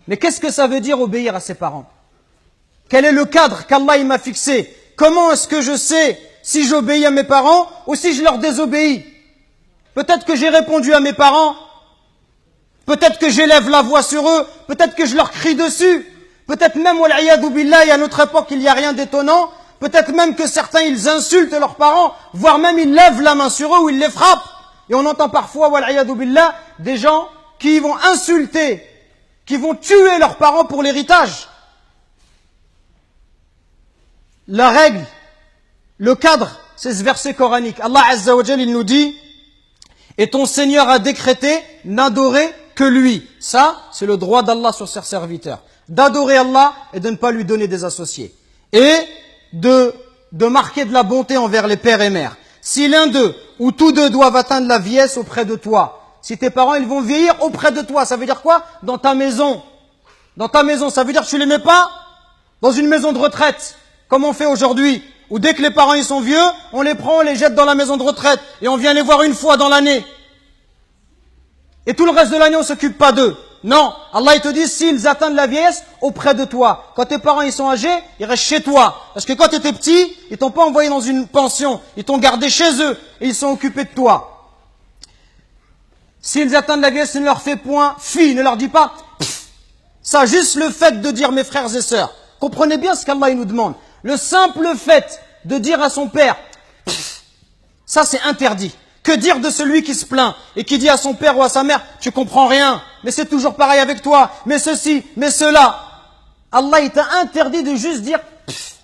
Mais qu'est-ce que ça veut dire obéir à ses parents? Quel est le cadre qu'Allah m'a fixé? Comment est-ce que je sais si j'obéis à mes parents ou si je leur désobéis? Peut-être que j'ai répondu à mes parents, peut-être que j'élève la voix sur eux, peut-être que je leur crie dessus, peut-être même, wal'iyadou billah, à notre époque, il n'y a rien d'étonnant, peut-être même que certains, ils insultent leurs parents, voire même ils lèvent la main sur eux ou ils les frappent. Et on entend parfois, wal'iyadou billah, des gens qui vont insulter, qui vont tuer leurs parents pour l'héritage. La règle, le cadre, c'est ce verset coranique. Allah Azza wa Jal, il nous dit, et ton Seigneur a décrété n'adorer que lui. Ça, c'est le droit d'Allah sur ses serviteurs. D'adorer Allah et de ne pas lui donner des associés. Et de marquer de la bonté envers les pères et mères. Si l'un d'eux ou tous deux doivent atteindre la vieillesse auprès de toi, si tes parents ils vont vieillir auprès de toi, ça veut dire quoi? Dans ta maison. Dans ta maison, ça veut dire que tu les mets pas dans une maison de retraite, comme on fait aujourd'hui, où dès que les parents ils sont vieux, on les prend, on les jette dans la maison de retraite et on vient les voir une fois dans l'année. Et tout le reste de l'année, on s'occupe pas d'eux. Non, Allah il te dit, s'ils atteignent la vieillesse, auprès de toi. Quand tes parents ils sont âgés, ils restent chez toi. Parce que quand tu étais petit, ils t'ont pas envoyé dans une pension, ils t'ont gardé chez eux et ils sont occupés de toi. S'ils atteignent la vieillesse, ne leur fais point fi, ne leur dis pas pff. Ça, juste le fait de dire mes frères et sœurs. Comprenez bien ce qu'Allah il nous demande. Le simple fait de dire à son père, pff, ça c'est interdit. Que dire de celui qui se plaint et qui dit à son père ou à sa mère, tu comprends rien, mais c'est toujours pareil avec toi, mais ceci, mais cela. Allah il t'a interdit de juste dire pff.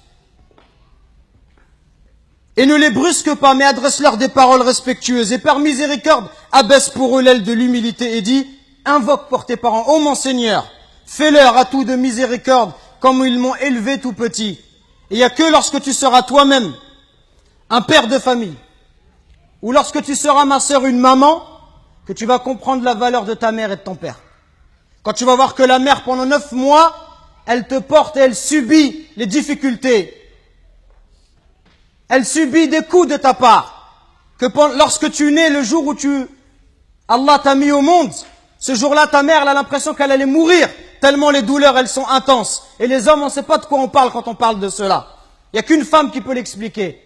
Et ne les brusque pas, mais adresse-leur des paroles respectueuses. Et par miséricorde, abaisse pour eux l'aile de l'humilité et dis, invoque pour tes parents, ô mon Seigneur, fais-leur à tout de miséricorde, comme ils m'ont élevé tout petit. Et il n'y a que lorsque tu seras toi-même un père de famille, ou lorsque tu seras, ma sœur, une maman, que tu vas comprendre la valeur de ta mère et de ton père. Quand tu vas voir que la mère, pendant 9 mois, elle te porte et elle subit les difficultés. Elle subit des coups de ta part. Que lorsque tu nais, le jour où Allah t'a mis au monde, ce jour-là, ta mère, elle a l'impression qu'elle allait mourir, tellement les douleurs, elles sont intenses. Et les hommes, on ne sait pas de quoi on parle quand on parle de cela. Il n'y a qu'une femme qui peut l'expliquer.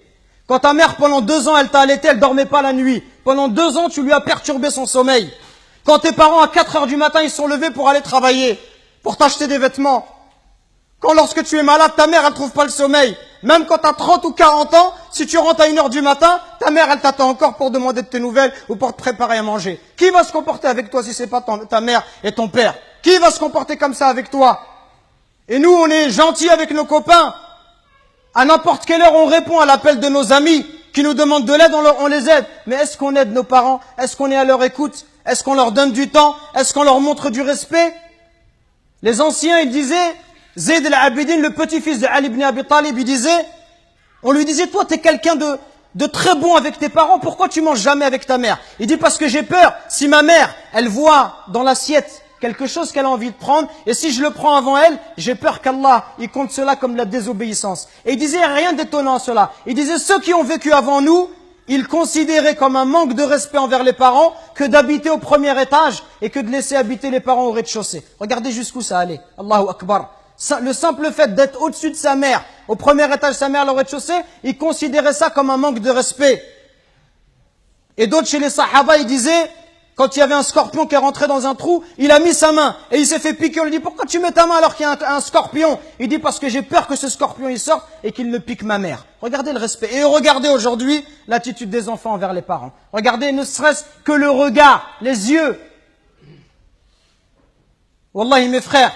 Quand ta mère, pendant 2 ans, elle t'a allaité, elle dormait pas la nuit. Pendant 2 ans, tu lui as perturbé son sommeil. Quand tes parents, à 4 heures du matin, ils sont levés pour aller travailler, pour t'acheter des vêtements. Quand lorsque tu es malade, ta mère, elle trouve pas le sommeil. Même quand tu as 30 ou 40 ans, si tu rentres à 1 heure du matin, ta mère, elle t'attend encore pour demander de tes nouvelles ou pour te préparer à manger. Qui va se comporter avec toi si c'est pas ta mère et ton père? Qui va se comporter comme ça avec toi? Et nous, on est gentils avec nos copains. À n'importe quelle heure, on répond à l'appel de nos amis qui nous demandent de l'aide, on les aide. Mais est-ce qu'on aide nos parents? Est-ce qu'on est à leur écoute? Est-ce qu'on leur donne du temps? Est-ce qu'on leur montre du respect? Les anciens, ils disaient, Zayd al-Abidin, le petit-fils de Ali ibn Abi Talib, on lui disait, toi, t'es quelqu'un de très bon avec tes parents, pourquoi tu manges jamais avec ta mère? Il dit, parce que j'ai peur, si ma mère, elle voit dans l'assiette quelque chose qu'elle a envie de prendre, et si je le prends avant elle, j'ai peur qu'Allah, il compte cela comme de la désobéissance. Et il disait rien d'étonnant à cela. Il disait, ceux qui ont vécu avant nous, ils considéraient comme un manque de respect envers les parents que d'habiter au premier étage et que de laisser habiter les parents au rez-de-chaussée. Regardez jusqu'où ça allait. Allahu Akbar. Le simple fait d'être au-dessus de sa mère, au premier étage, sa mère, au rez-de-chaussée, ils considéraient ça comme un manque de respect. Et d'autres chez les Sahaba, ils disaient, quand il y avait un scorpion qui est rentré dans un trou, il a mis sa main et il s'est fait piquer. On lui dit, pourquoi tu mets ta main alors qu'il y a un scorpion? Il dit, parce que j'ai peur que ce scorpion il sorte et qu'il ne pique ma mère. Regardez le respect. Et regardez aujourd'hui l'attitude des enfants envers les parents. Regardez ne serait-ce que le regard, les yeux. Wallahi mes frères,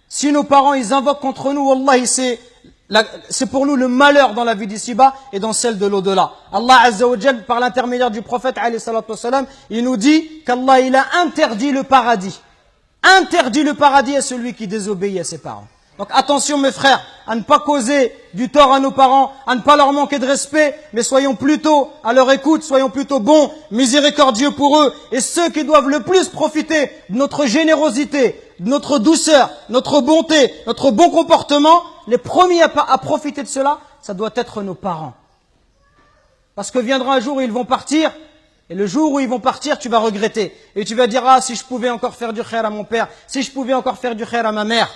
si nos parents ils invoquent contre nous, wallahi c'est pour nous le malheur dans la vie d'ici-bas et dans celle de l'au-delà. Allah Azza wa Jal, par l'intermédiaire du prophète alayhi salatu wassalam, il nous dit qu'Allah il a interdit le paradis. Interdit le paradis à celui qui désobéit à ses parents. Donc attention mes frères, à ne pas causer du tort à nos parents, à ne pas leur manquer de respect, mais soyons plutôt à leur écoute, soyons plutôt bons, miséricordieux pour eux. Et ceux qui doivent le plus profiter de notre générosité, de notre douceur, notre bonté, notre bon comportement, les premiers à profiter de cela, ça doit être nos parents. Parce que viendra un jour où ils vont partir, Et le jour où ils vont partir, tu vas regretter. Et tu vas dire, ah, si je pouvais encore faire du khair à mon père, si je pouvais encore faire du khair à ma mère.